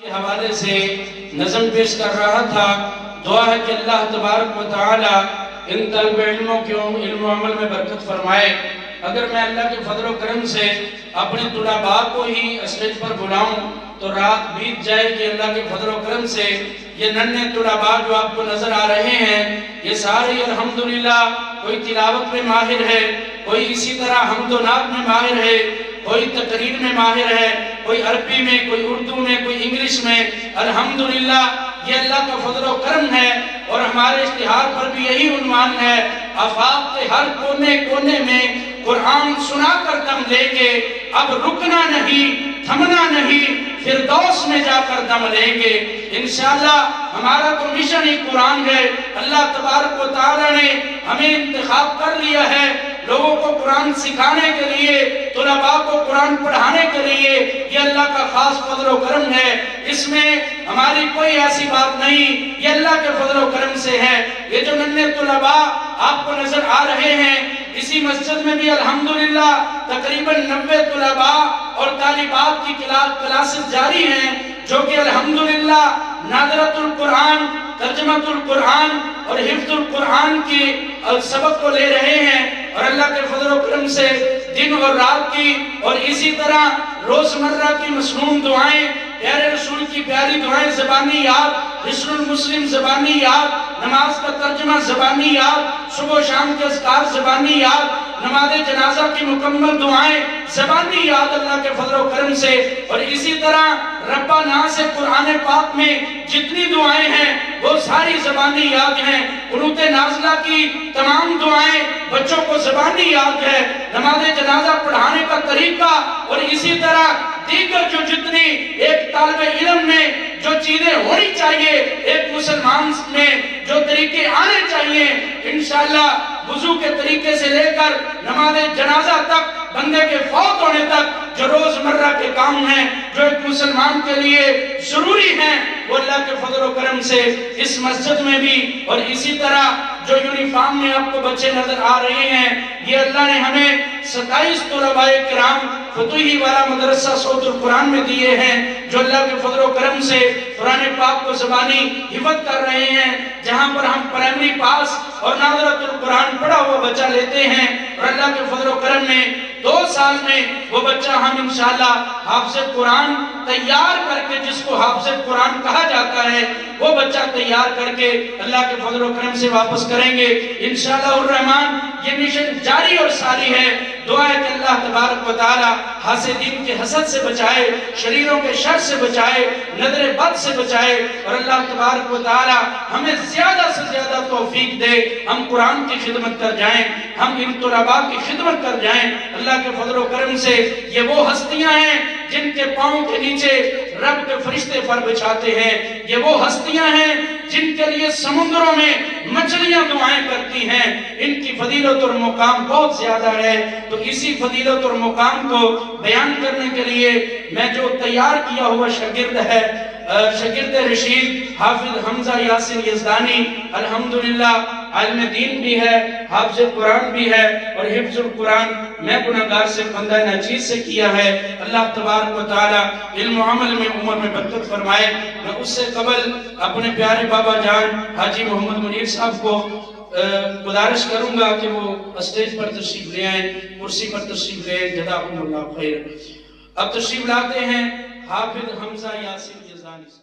کے حوالے سے نظم پیش کر رہا تھا۔ دعا ہے کہ اللہ تبارک و تعالی ان طلب علموں کے علم و عمل میں برکت فرمائے۔ اگر میں اللہ کے فضل و کرم سے اپنے طلباء کو ہی اسٹیج پر بلاؤں تو رات بیت جائے کہ اللہ کے فضل و کرم سے یہ ننھے طلباء جو آپ کو نظر آ رہے ہیں یہ سارے الحمدللہ کوئی تلاوت میں ماہر ہے، کوئی اسی طرح حمد و نعت میں ماہر ہے، کوئی تقریر میں ماہر ہے، کوئی عربی میں، کوئی اردو میں، کوئی انگلش میں۔ الحمدللہ یہ اللہ کا فضل و کرم ہے، اور ہمارے اشتہار پر بھی یہی عنوان ہے، آفاق کے ہر کونے کونے میں قرآن سنا کر دم لے کے اب رکنا نہیں، تھمنا نہیں، فردوس میں جا کر دم لیں گے۔ انشاءاللہ ہمارا تو مشن ہی قرآن ہے۔ اللہ تبارک و تعالی نے ہمیں انتخاب کر لیا ہے لوگوں کو قرآن سکھانے کے لیے، طلباء کو قرآن پڑھانے کے لیے۔ یہ اللہ کا خاص فضل و کرم ہے، اس میں ہماری کوئی ایسی بات نہیں، یہ اللہ کے فضل و کرم سے ہے۔ یہ جو ننھے طلباء آپ کو نظر آ رہے ہیں، اسی مسجد میں بھی الحمدللہ تقریباً 90 طلباء اور طالبات کی کلاسز جاری ہیں، جو کہ الحمدللہ نادرۃ القرآن، ترجمۃ القرآن اور حفظ القرآن کی سبق کو لے رہے ہیں۔ اور اللہ کے فضل و کرم سے دن اور رات کی اور اسی طرح روزمرہ کی مسنون دعائیں، پیارے رسول کی پیاری دعائیں زبانی یاد، حصن المسلم زبانی یاد، نماز کا ترجمہ زبانی یاد، صبح و شام کے اذکار زبانی یاد، نماز جنازہ کی مکمل دعائیں زبانی یاد اللہ کے فضل و کرم سے۔ اور اسی طرح ربنا سے قرآن پاک میں جتنی دعائیں ہیں وہ ساری زبانی یاد ہیں۔ قنوت نازلہ کی تمام دعائیں بچوں کو زبانی یاد ہے۔ نماز جنازہ پڑھانے کا طریقہ اور اسی طرح دیگر جو جتنی ایک طالب علم میں جو چیزیں ہونی چاہیے، ایک مسلمان میں جو طریقے آنے چاہیے، انشاءاللہ وضو کے طریقے سے لے کر نماز جنازہ تک، بندے کے فوت ہونے تک جو روزمرہ کے کام ہیں جو ایک مسلمان کے لیے ضروری ہیں، وہ اللہ کے فضل و کرم سے اس مسجد میں بھی اور اسی طرح جو یونیفارم میں آپ کو بچے نظر آ رہے ہیں، یہ اللہ نے ہمیں 27 طلباء کرام فتوحی والا مدرسہ صوت القرآن میں دیے ہیں، جو اللہ کے فضل و کرم سے قرآن پاک کو زبانی حفظ کر رہے ہیں۔ جہاں پر ہم پرائمری پاس اور نادرۃ القرآن پڑھا ہوا بچہ لیتے ہیں، اور اللہ کے فضل و کرم میں 2 سال میں وہ بچہ ہم انشاءاللہ حافظ قرآن تیار کر کے، جس کو حافظ قرآن کہا جاتا ہے، وہ بچہ تیار کر کے اللہ کے فضل و کرم سے واپس کریں گے انشاءاللہ الرحمن۔ یہ مشن جاری اور ساری ہے۔ دعا ہے کہ اللہ تبارک و تعالی حاسدین کے حسد سے بچائے، شریروں کے شر سے بچائے، نظر بد سے بچائے، اور اللہ تبارک و تعالی ہمیں زیادہ سے زیادہ توفیق دے، ہم قرآن کی خدمت کر جائیں، ہم ان طلباء کی خدمت کر جائیں۔ اللہ کے فضل و کرم سے یہ وہ ہستیاں ہیں جن کے پاؤں کے نیچے رب کے فرشتے پر بچھاتے ہیں، یہ وہ ہستیاں ہیں جن کے لیے سمندروں میں مچھلیاں دعائیں کرتی ہیں۔ ان کی فضیلت اور مقام بہت زیادہ ہے، تو اسی فضیلت اور مقام کو بیان کرنے کے لیے میں جو تیار کیا ہوا شاگرد ہے، شاگرد رشید حافظ حمزہ یاسین یزدانی، الحمدللہ عالم دین بھی ہے، حافظ قرآن بھی ہے، اور حفظ القرآن میں گناہگار سے بندہ ناچیز سے کیا ہے۔ اللہ تبارک و تعالی علم و عمل میں عمر میں برکت فرمائے۔ میں اس سے قبل اپنے پیارے بابا جان حاجی محمد منیر صاحب کو گزارش کروں گا کہ وہ اسٹیج پر تشریف لے آئیں، کرسی پر تشریف لے آئیں، جزاکم اللہ خیر۔ اب تشریف لاتے ہیں حافظ حمزہ یاسین یزدانی۔